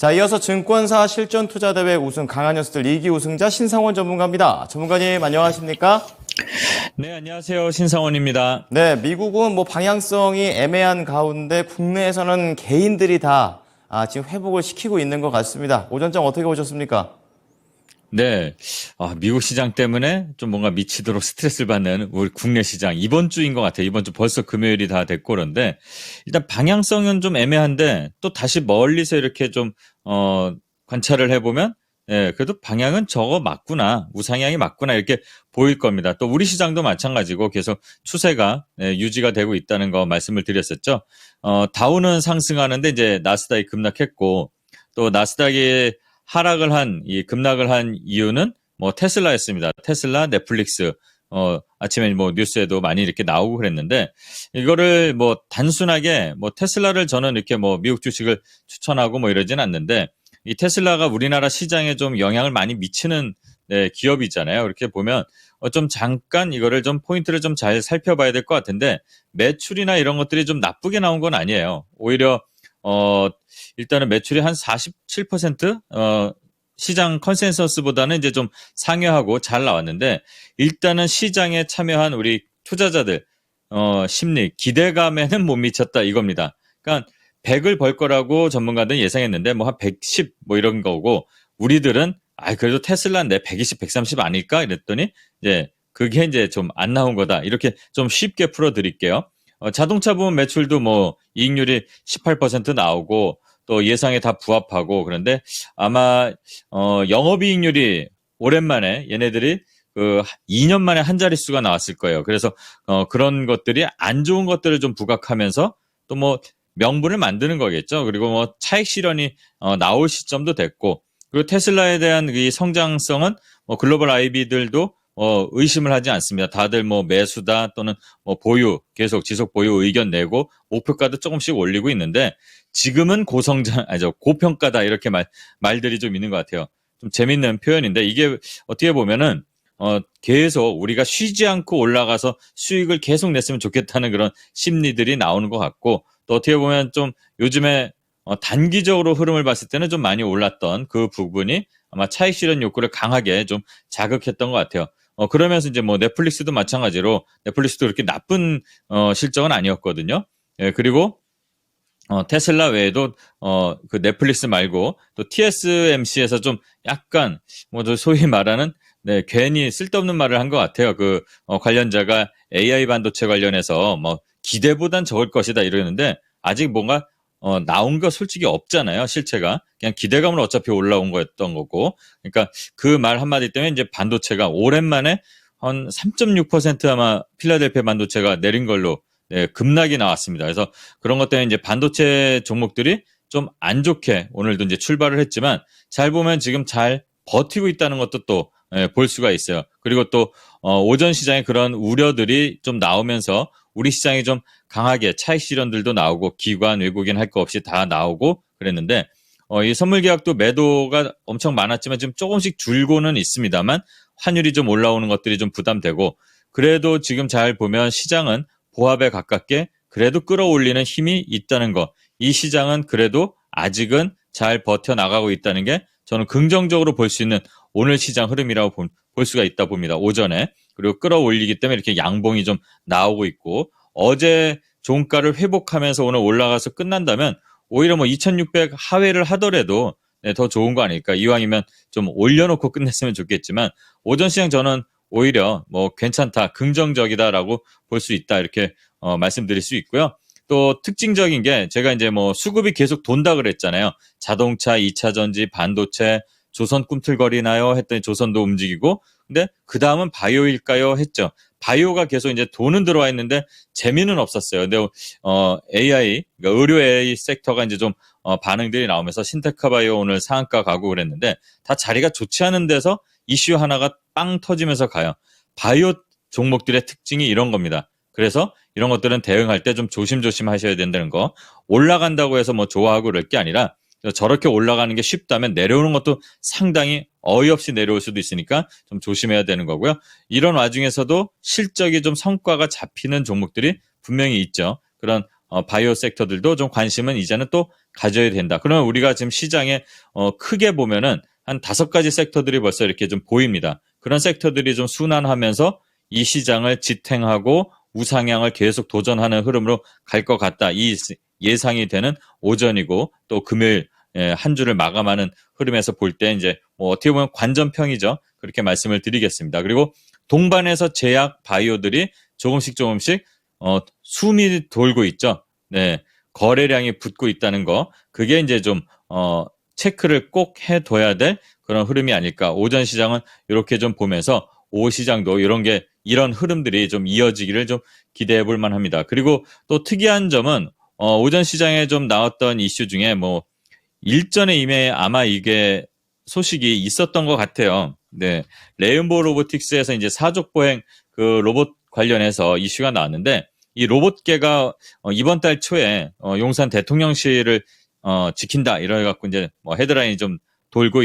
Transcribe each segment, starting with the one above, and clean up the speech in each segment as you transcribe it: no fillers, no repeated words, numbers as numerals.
자, 이어서 증권사 실전투자대회 우승 강한 녀석들 2기 우승자 신상원 전문가입니다. 전문가님 안녕하십니까? 네, 안녕하세요. 신상원입니다. 네, 미국은 방향성이 애매한 가운데 국내에서는 개인들이 다 지금 회복을 시키고 있는 것 같습니다. 오전장 어떻게 보셨습니까? 네, 미국 시장 때문에 좀 뭔가 미치도록 스트레스를 받는 우리 국내 시장 이번 주인 것 같아요. 이번 주 벌써 금요일이 다 됐고 그런데 일단 방향성은 좀 애매한데 또 다시 멀리서 이렇게 좀 관찰을 해보면 그래도 방향은 저거 맞구나, 우상향이 맞구나 이렇게 보일 겁니다. 또 우리 시장도 마찬가지고 계속 추세가 유지가 되고 있다는 거 말씀을 드렸었죠. 다우는 상승하는데 이제 나스닥이 급락했고 또 나스닥이 이 급락을 한 이유는 테슬라였습니다. 테슬라, 넷플릭스, 아침에 뉴스에도 많이 이렇게 나오고 그랬는데, 이거를 단순하게 테슬라를 저는 이렇게 미국 주식을 추천하고 이러진 않는데, 이 테슬라가 우리나라 시장에 좀 영향을 많이 미치는 기업이잖아요. 이렇게 보면, 좀 잠깐 이거를 좀 포인트를 좀 잘 살펴봐야 될 것 같은데, 매출이나 이런 것들이 좀 나쁘게 나온 건 아니에요. 오히려, 일단은 매출이 한 47%, 시장 컨센서스보다는 이제 좀 상회하고 잘 나왔는데, 일단은 시장에 참여한 우리 투자자들, 심리, 기대감에는 못 미쳤다 이겁니다. 그러니까 100을 벌 거라고 전문가들은 예상했는데, 한 110 이런 거고, 우리들은, 그래도 테슬라인데 120, 130 아닐까? 이랬더니, 그게 이제 좀 안 나온 거다. 이렇게 좀 쉽게 풀어드릴게요. 자동차 부문 매출도 이익률이 18% 나오고, 또 예상에 다 부합하고 그런데 아마 영업이익률이 오랜만에 얘네들이 2년 만에 한 자릿수가 나왔을 거예요. 그래서 그런 것들이 안 좋은 것들을 좀 부각하면서 또 명분을 만드는 거겠죠. 그리고 차익 실현이 나올 시점도 됐고 그리고 테슬라에 대한 이 성장성은 글로벌 IB들도 의심을 하지 않습니다. 다들 매수다 또는 보유, 계속 지속 보유 의견 내고 목표가도 조금씩 올리고 있는데 지금은 고평가다 이렇게 말들이 좀 있는 것 같아요. 좀 재밌는 표현인데 이게 어떻게 보면은 계속 우리가 쉬지 않고 올라가서 수익을 계속 냈으면 좋겠다는 그런 심리들이 나오는 것 같고 또 어떻게 보면 좀 요즘에 단기적으로 흐름을 봤을 때는 좀 많이 올랐던 그 부분이 아마 차익 실현 욕구를 강하게 좀 자극했던 것 같아요. 그러면서 이제 넷플릭스도 마찬가지로 넷플릭스도 그렇게 나쁜 실적은 아니었거든요. 그리고 테슬라 외에도 그 넷플릭스 말고 또 TSMC에서 좀 약간 소위 말하는 괜히 쓸데없는 말을 한 것 같아요. 관련자가 AI 반도체 관련해서 기대보단 적을 것이다 이러는데 아직 뭔가 나온 거 솔직히 없잖아요. 실체가 그냥 기대감으로 어차피 올라온 거였던 거고 그러니까 그 말 한마디 때문에 이제 반도체가 오랜만에 한 3.6% 아마 필라델피아 반도체가 내린 걸로 급락이 나왔습니다. 그래서 그런 것 때문에 이제 반도체 종목들이 좀 안 좋게 오늘도 이제 출발을 했지만 잘 보면 지금 잘 버티고 있다는 것도 또 볼 수가 있어요. 그리고 또 오전 시장에 그런 우려들이 좀 나오면서 우리 시장이 좀 강하게 차익 실현들도 나오고 기관 외국인 할 거 없이 다 나오고 그랬는데 이 선물 계약도 매도가 엄청 많았지만 지금 조금씩 줄고는 있습니다만 환율이 좀 올라오는 것들이 좀 부담되고 그래도 지금 잘 보면 시장은 보합에 가깝게 그래도 끌어올리는 힘이 있다는 거. 이 시장은 그래도 아직은 잘 버텨나가고 있다는 게 저는 긍정적으로 볼 수 있는 오늘 시장 흐름이라고 볼 수가 있다 봅니다. 오전에. 그리고 끌어올리기 때문에 이렇게 양봉이 좀 나오고 있고 어제 종가를 회복하면서 오늘 올라가서 끝난다면 오히려 2600 하회를 하더라도 더 좋은 거 아닐까. 이왕이면 좀 올려놓고 끝냈으면 좋겠지만 오전 시장 저는 오히려 괜찮다, 긍정적이다라고 볼 수 있다 이렇게 말씀드릴 수 있고요. 또 특징적인 게 제가 이제 수급이 계속 돈다 그랬잖아요. 자동차, 2차 전지, 반도체, 조선 꿈틀거리나요? 했더니 조선도 움직이고 근데 그 다음은 바이오일까요? 했죠. 바이오가 계속 이제 돈은 들어와 있는데 재미는 없었어요. 근데 AI, 그러니까 의료 AI 섹터가 이제 좀 반응들이 나오면서 신테카 바이오 오늘 상한가 가고 그랬는데 다 자리가 좋지 않은 데서 이슈 하나가 빵 터지면서 가요. 바이오 종목들의 특징이 이런 겁니다. 그래서 이런 것들은 대응할 때 좀 조심조심 하셔야 된다는 거. 올라간다고 해서 좋아하고 그럴 게 아니라 저렇게 올라가는 게 쉽다면 내려오는 것도 상당히 어이없이 내려올 수도 있으니까 좀 조심해야 되는 거고요. 이런 와중에서도 실적이 좀 성과가 잡히는 종목들이 분명히 있죠. 그런 바이오 섹터들도 좀 관심은 이제는 또 가져야 된다. 그러면 우리가 지금 시장에 크게 보면은 한 5가지 섹터들이 벌써 이렇게 좀 보입니다. 그런 섹터들이 좀 순환하면서 이 시장을 지탱하고 우상향을 계속 도전하는 흐름으로 갈 것 같다. 이 예상이 되는 오전이고 또 금요일 한 주를 마감하는 흐름에서 볼 때 이제 뭐 어떻게 보면 관전평이죠. 그렇게 말씀을 드리겠습니다. 그리고 동반해서 제약 바이오들이 조금씩 숨이 돌고 있죠. 네. 거래량이 붙고 있다는 거. 그게 이제 좀 체크를 꼭 해둬야 될 그런 흐름이 아닐까. 오전 시장은 이렇게 좀 보면서 오후 시장도 이런 흐름들이 좀 이어지기를 좀 기대해 볼 만합니다. 그리고 또 특이한 점은 오전 시장에 좀 나왔던 이슈 중에 뭐 일전에 이미 아마 이게 소식이 있었던 것 같아요. 네. 레인보우 로보틱스에서 이제 사족 보행 그 로봇 관련해서 이슈가 나왔는데 이 로봇계가 이번 달 초에 용산 대통령실을 지킨다 이래 갖고 이제 뭐 헤드라인이 좀 돌고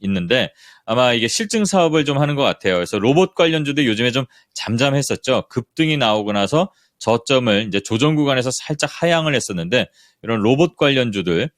있는데 아마 이게 실증 사업을 좀 하는 것 같아요. 그래서 로봇 관련주도 요즘에 좀 잠잠했었죠. 급등이 나오고 나서 저점을 이제 조정 구간에서 살짝 하향을 했었는데 이런 로봇 관련주들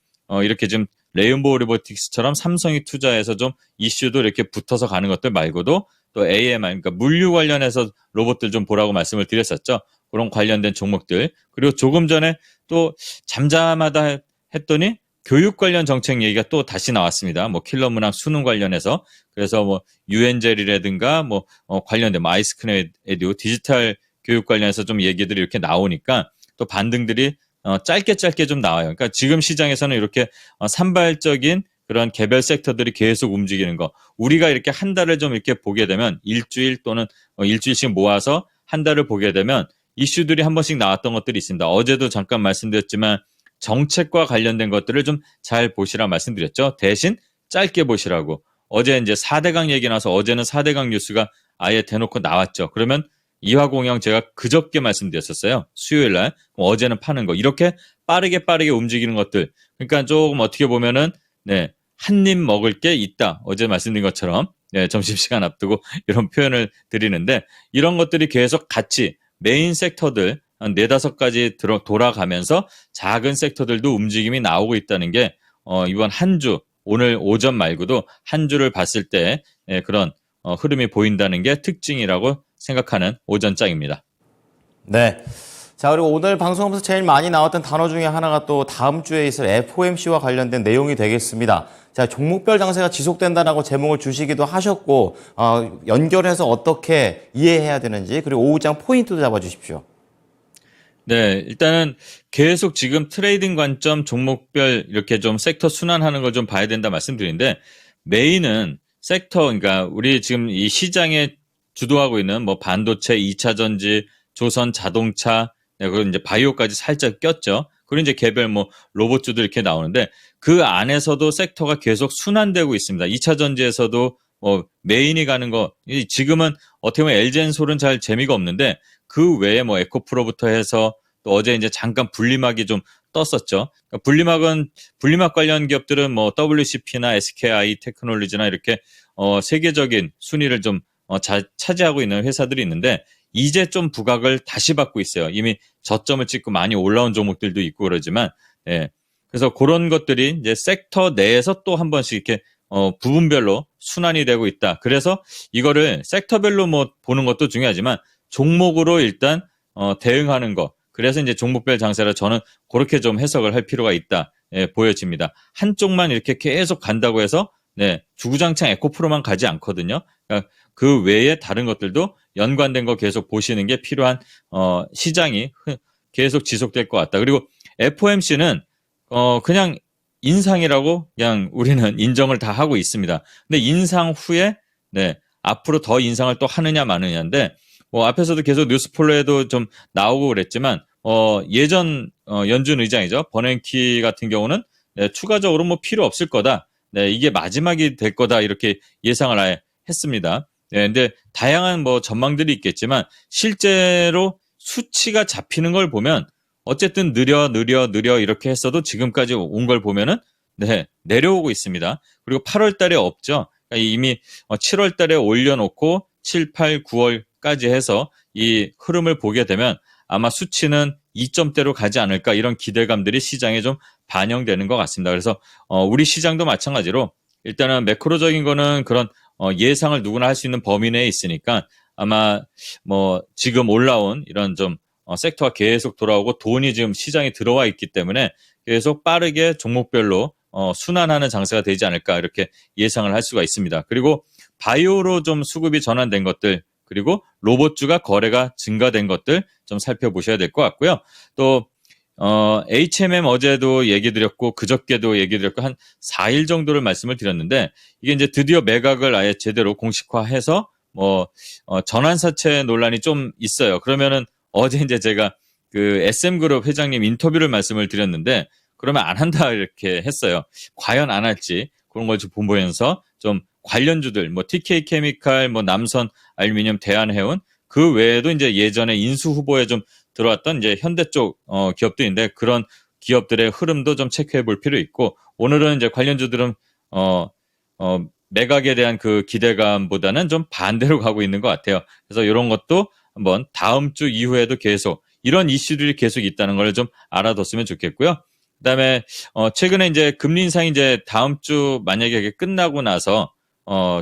이렇게 좀 레인보우 로보틱스처럼 삼성이 투자해서 좀 이슈도 이렇게 붙어서 가는 것들 말고도 또 AMR, 그러니까 물류 관련해서 로봇들 좀 보라고 말씀을 드렸었죠. 그런 관련된 종목들. 그리고 조금 전에 또 잠잠하다 했더니 교육 관련 정책 얘기가 또 다시 나왔습니다. 뭐 킬러 문항 수능 관련해서. 그래서 뭐 유엔젤이라든가 뭐 관련된 뭐 아이스크림 에듀 디지털 교육 관련해서 좀 얘기들이 이렇게 나오니까 또 반등들이 짧게 좀 나와요. 그러니까 지금 시장에서는 이렇게 산발적인 그런 개별 섹터들이 계속 움직이는 거. 우리가 이렇게 한 달을 좀 이렇게 보게 되면 일주일 또는 일주일씩 모아서 한 달을 보게 되면 이슈들이 한 번씩 나왔던 것들이 있습니다. 어제도 잠깐 말씀드렸지만 정책과 관련된 것들을 좀 잘 보시라 말씀드렸죠. 대신 짧게 보시라고. 어제 이제 4대강 얘기 나서 어제는 4대강 뉴스가 아예 대놓고 나왔죠. 그러면 이화공영 제가 그저께 말씀드렸었어요. 수요일 날. 어제는 파는 거. 이렇게 빠르게 움직이는 것들. 그러니까 조금 어떻게 보면은 네. 한 입 먹을 게 있다. 어제 말씀드린 것처럼 네, 점심시간 앞두고 이런 표현을 드리는데 이런 것들이 계속 같이 메인 섹터들 한 4-5가지 돌아가면서 작은 섹터들도 움직임이 나오고 있다는 게 이번 한 주, 오늘 오전 말고도 한 주를 봤을 때 그런 흐름이 보인다는 게 특징이라고 생각하는 오전장입니다. 네. 자, 그리고 오늘 방송하면서 제일 많이 나왔던 단어 중에 하나가 또 다음 주에 있을 FOMC와 관련된 내용이 되겠습니다. 자, 종목별 장세가 지속된다라고 제목을 주시기도 하셨고, 연결해서 어떻게 이해해야 되는지, 그리고 오후장 포인트도 잡아주십시오. 네, 일단은 계속 지금 트레이딩 관점 종목별 이렇게 좀 섹터 순환하는 걸 좀 봐야 된다 말씀드리는데 메인은 섹터, 그러니까 우리 지금 이 시장에 주도하고 있는 뭐 반도체, 2차 전지, 조선 자동차, 그리고 이제 바이오까지 살짝 꼈죠. 그리고 이제 개별 뭐 로봇주도 이렇게 나오는데 그 안에서도 섹터가 계속 순환되고 있습니다. 2차 전지에서도 메인이 가는 거, 지금은 어떻게 보면 LG엔솔은 잘 재미가 없는데 그 외에 뭐 에코프로부터 해서 또 어제 이제 잠깐 분리막이 좀 떴었죠. 그러니까 분리막 관련 기업들은 뭐 WCP나 SKI 테크놀로지나 이렇게 세계적인 순위를 좀 차지하고 있는 회사들이 있는데 이제 좀 부각을 다시 받고 있어요. 이미 저점을 찍고 많이 올라온 종목들도 있고 그러지만, 예. 그래서 그런 것들이 이제 섹터 내에서 또 한 번씩 이렇게 부분별로 순환이 되고 있다. 그래서 이거를 섹터별로 뭐 보는 것도 중요하지만 종목으로 일단 대응하는 거. 그래서 이제 종목별 장세라 저는 그렇게 좀 해석을 할 필요가 있다. 보여집니다. 한쪽만 이렇게 계속 간다고 해서 네, 주구장창 에코프로만 가지 않거든요. 그러니까 그 외에 다른 것들도 연관된 거 계속 보시는 게 필요한 시장이 계속 지속될 것 같다. 그리고 FOMC는 그냥 인상이라고 그냥 우리는 인정을 다 하고 있습니다. 근데 인상 후에 네, 앞으로 더 인상을 또 하느냐 마느냐인데 뭐 앞에서도 계속 뉴스폴로에도 좀 나오고 그랬지만 예전 연준 의장이죠. 버냉키 같은 경우는 네, 추가적으로 뭐 필요 없을 거다. 네, 이게 마지막이 될 거다 이렇게 예상을 아예 했습니다. 네, 근데 다양한 뭐 전망들이 있겠지만 실제로 수치가 잡히는 걸 보면 어쨌든 느려 이렇게 했어도 지금까지 온 걸 보면은 네, 내려오고 있습니다. 그리고 8월 달에 없죠. 그러니까 이미 7월 달에 올려놓고 7, 8, 9월까지 해서 이 흐름을 보게 되면 아마 수치는 2점대로 가지 않을까 이런 기대감들이 시장에 좀 반영되는 것 같습니다. 그래서 우리 시장도 마찬가지로 일단은 매크로적인 거는 그런 예상을 누구나 할 수 있는 범위 내에 있으니까 아마 뭐 지금 올라온 이런 좀 섹터가 계속 돌아오고 돈이 지금 시장에 들어와 있기 때문에 계속 빠르게 종목별로 순환하는 장세가 되지 않을까 이렇게 예상을 할 수가 있습니다. 그리고 바이오로 좀 수급이 전환된 것들 그리고 로봇주가 거래가 증가된 것들 좀 살펴보셔야 될 것 같고요. 또 HMM 어제도 얘기 드렸고 그저께도 얘기 드렸고 한 4일 정도를 말씀을 드렸는데 이게 이제 드디어 매각을 아예 제대로 공식화해서 전환사채 논란이 좀 있어요. 그러면은 어제 이제 제가 그 SM그룹 회장님 인터뷰를 말씀을 드렸는데 그러면 안 한다 이렇게 했어요. 과연 안 할지 그런 걸 좀 보면서 좀 관련주들 뭐 TK 케미칼, 뭐 남선 알루미늄, 대한해운 그 외에도 이제 예전에 인수 후보에 좀 들어왔던 이제 현대 쪽 기업들인데 그런 기업들의 흐름도 좀 체크해 볼 필요 있고 오늘은 이제 관련주들은 매각에 대한 그 기대감보다는 좀 반대로 가고 있는 것 같아요. 그래서 이런 것도 한번 다음 주 이후에도 계속 이런 이슈들이 계속 있다는 걸 좀 알아뒀으면 좋겠고요. 그다음에 최근에 이제 금리 인상이 이제 다음 주 만약에 이게 끝나고 나서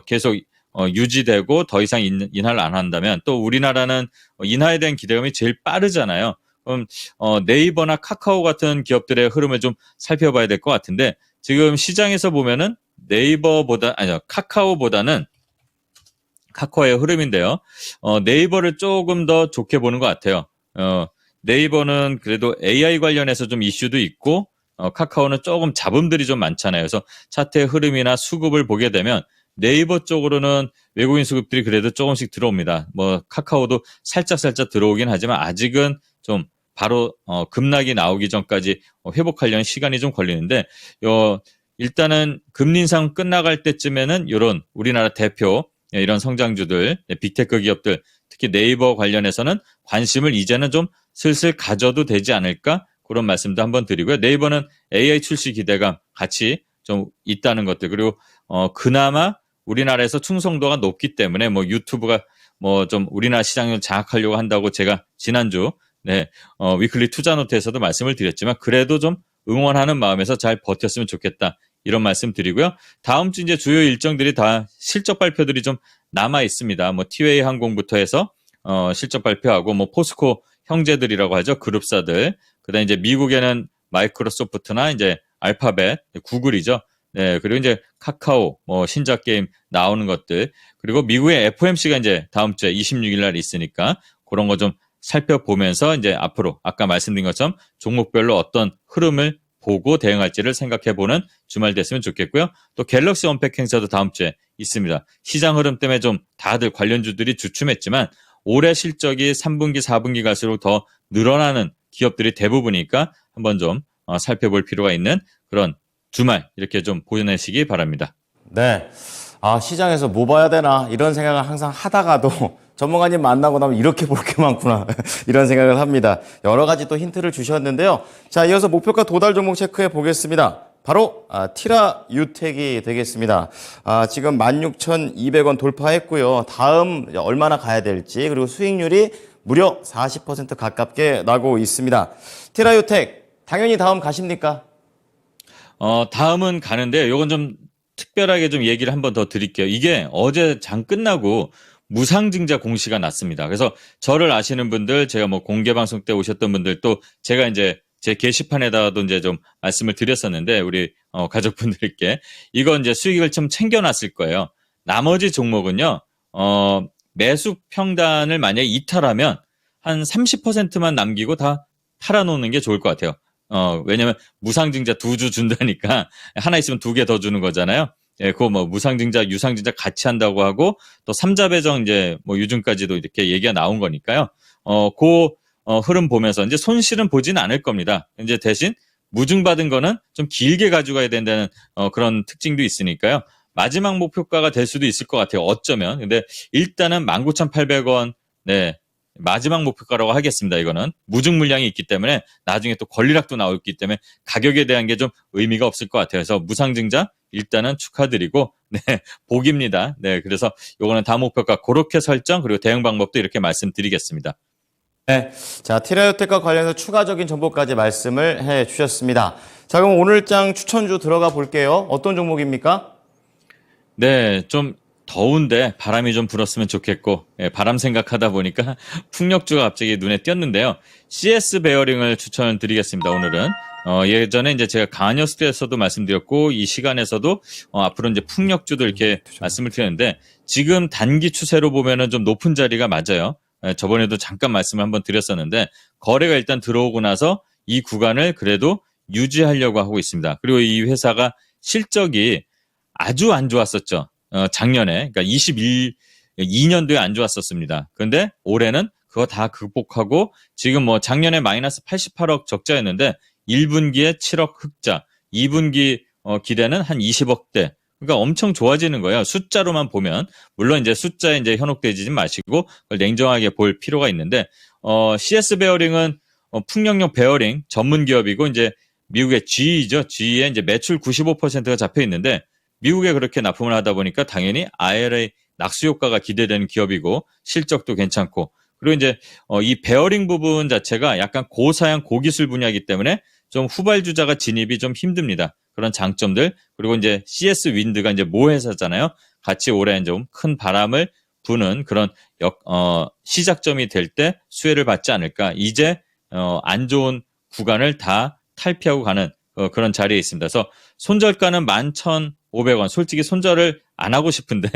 계속 유지되고 더 이상 인하를 안 한다면 또 우리나라는 인하에 대한 기대감이 제일 빠르잖아요. 그럼 네이버나 카카오 같은 기업들의 흐름을 좀 살펴봐야 될 것 같은데 지금 시장에서 보면은 카카오보다는 카카오의 흐름인데요. 네이버를 조금 더 좋게 보는 것 같아요. 네이버는 그래도 AI 관련해서 좀 이슈도 있고 카카오는 조금 잡음들이 좀 많잖아요. 그래서 차트의 흐름이나 수급을 보게 되면 네이버 쪽으로는 외국인 수급들이 그래도 조금씩 들어옵니다. 뭐 카카오도 살짝 들어오긴 하지만 아직은 좀 바로 급락이 나오기 전까지 회복하려는 시간이 좀 걸리는데 일단은 금리 인상 끝나갈 때쯤에는 이런 우리나라 대표 이런 성장주들, 빅테크 기업들, 특히 네이버 관련해서는 관심을 이제는 좀 슬슬 가져도 되지 않을까? 그런 말씀도 한번 드리고요. 네이버는 AI 출시 기대가 같이 좀 있다는 것들, 그리고 그나마 우리나라에서 충성도가 높기 때문에 뭐 유튜브가 뭐 좀 우리나라 시장을 장악하려고 한다고 제가 지난주 위클리 투자노트에서도 말씀을 드렸지만 그래도 좀 응원하는 마음에서 잘 버텼으면 좋겠다. 이런 말씀 드리고요. 다음 주 이제 주요 일정들이 다 실적 발표들이 좀 남아 있습니다. 뭐 티웨이 항공부터 해서 실적 발표하고 뭐 포스코 형제들이라고 하죠. 그룹사들. 그다음에 이제 미국에는 마이크로소프트나 이제 알파벳, 구글이죠. 네, 그리고 이제 카카오, 뭐 신작 게임 나오는 것들. 그리고 미국의 FOMC가 이제 다음 주에 26일 날 있으니까 그런 거 좀 살펴보면서 이제 앞으로 아까 말씀드린 것처럼 종목별로 어떤 흐름을 보고 대응할지를 생각해보는 주말 됐으면 좋겠고요. 또 갤럭시 언팩 행사도 다음 주에 있습니다. 시장 흐름 때문에 좀 다들 관련주들이 주춤했지만 올해 실적이 3분기, 4분기 갈수록 더 늘어나는 기업들이 대부분이니까 한번 좀 살펴볼 필요가 있는 그런 주말 이렇게 좀 보내시기 바랍니다. 네. 시장에서 뭐 봐야 되나 이런 생각을 항상 하다가도 전문가님 만나고 나면 이렇게 볼 게 많구나 이런 생각을 합니다. 여러 가지 또 힌트를 주셨는데요. 자, 이어서 목표가 도달 종목 체크해 보겠습니다. 바로 티라 유텍이 되겠습니다. 지금 16,200원 돌파했고요. 다음 얼마나 가야 될지 그리고 수익률이 무려 40% 가깝게 나고 있습니다. 티라 유텍 당연히 다음 가십니까? 다음은 가는데 요건 좀 특별하게 좀 얘기를 한번 더 드릴게요. 이게 어제 장 끝나고 무상증자 공시가 났습니다. 그래서 저를 아시는 분들, 제가 뭐 공개 방송 때 오셨던 분들 또 제가 이제 제 게시판에다가도 이제 좀 말씀을 드렸었는데 우리 가족분들께 이건 이제 수익을 좀 챙겨놨을 거예요. 나머지 종목은요, 매수 평단을 만약에 이탈하면 한 30%만 남기고 다 팔아놓는 게 좋을 것 같아요. 왜냐면 무상증자 2주 준다니까 하나 있으면 2개 더 주는 거잖아요. 예, 그거 뭐 무상증자, 유상증자 같이 한다고 하고 또 삼자 배정 이제 뭐 유증까지도 이렇게 얘기가 나온 거니까요. 흐름 보면서 이제 손실은 보지는 않을 겁니다. 이제 대신 무증받은 거는 좀 길게 가져가야 된다는 그런 특징도 있으니까요. 마지막 목표가가 될 수도 있을 것 같아요. 어쩌면. 근데 일단은 19,800원, 네. 마지막 목표가라고 하겠습니다. 이거는 무증 물량이 있기 때문에 나중에 또 권리락도 나오기 때문에 가격에 대한 게 좀 의미가 없을 것 같아요. 그래서 무상증자 일단은 축하드리고 네, 복입니다. 네, 그래서 요거는 다음 목표가 그렇게 설정 그리고 대응 방법도 이렇게 말씀드리겠습니다. 네, 자, 티라노텍과 관련해서 추가적인 정보까지 말씀을 해 주셨습니다. 자, 그럼 오늘 장 추천주 들어가 볼게요. 어떤 종목입니까? 네, 좀 더운데 바람이 좀 불었으면 좋겠고, 예, 바람 생각하다 보니까 풍력주가 갑자기 눈에 띄었는데요. CS 베어링을 추천드리겠습니다, 오늘은. 예전에 이제 제가 강한뉴스에서도 말씀드렸고, 이 시간에서도 앞으로 이제 풍력주도 이렇게 말씀을 드렸는데, 지금 단기 추세로 보면은 좀 높은 자리가 맞아요. 예, 저번에도 잠깐 말씀을 한번 드렸었는데, 거래가 일단 들어오고 나서 이 구간을 그래도 유지하려고 하고 있습니다. 그리고 이 회사가 실적이 아주 안 좋았었죠. 작년에, 그러니까 2년도에 안 좋았었습니다. 근데 올해는 그거 다 극복하고 지금 뭐 작년에 마이너스 88억 적자였는데 1분기에 7억 흑자, 2분기 기대는 한 20억대. 그러니까 엄청 좋아지는 거예요. 숫자로만 보면. 물론 이제 숫자에 이제 현혹되지 마시고 그걸 냉정하게 볼 필요가 있는데, CS 베어링은 풍력용 베어링 전문 기업이고 이제 미국의 GE죠. GE에 이제 매출 95%가 잡혀 있는데 미국에 그렇게 납품을 하다 보니까 당연히 IRA 낙수 효과가 기대되는 기업이고 실적도 괜찮고, 그리고 이제 이 베어링 부분 자체가 약간 고사양 고기술 분야이기 때문에 좀 후발주자가 진입이 좀 힘듭니다. 그런 장점들, 그리고 이제 CS 윈드가 이제 모 회사잖아요. 같이 올해 좀 큰 바람을 부는 그런 시작점이 될 때 수혜를 받지 않을까. 이제 안 좋은 구간을 다 탈피하고 가는 그런 자리에 있습니다. 그래서 손절가는 11,500원. 솔직히 손절을 안 하고 싶은데,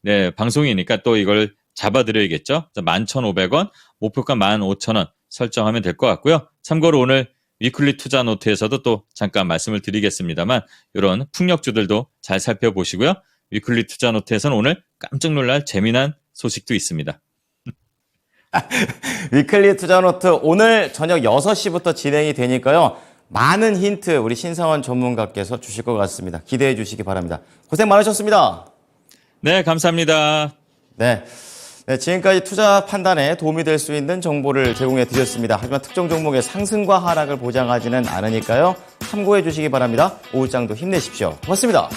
네, 방송이니까 또 이걸 잡아드려야겠죠. 11,500원, 목표가 15,000원 설정하면 될 것 같고요. 참고로 오늘 위클리 투자 노트에서도 또 잠깐 말씀을 드리겠습니다만, 이런 풍력주들도 잘 살펴보시고요. 위클리 투자 노트에서는 오늘 깜짝 놀랄 재미난 소식도 있습니다. 위클리 투자노트 오늘 저녁 6시부터 진행이 되니까요. 많은 힌트 우리 신상원 전문가께서 주실 것 같습니다. 기대해 주시기 바랍니다. 고생 많으셨습니다. 네, 감사합니다. 네. 네, 지금까지 투자 판단에 도움이 될 수 있는 정보를 제공해 드렸습니다. 하지만 특정 종목의 상승과 하락을 보장하지는 않으니까요. 참고해 주시기 바랍니다. 오후장도 힘내십시오. 고맙습니다.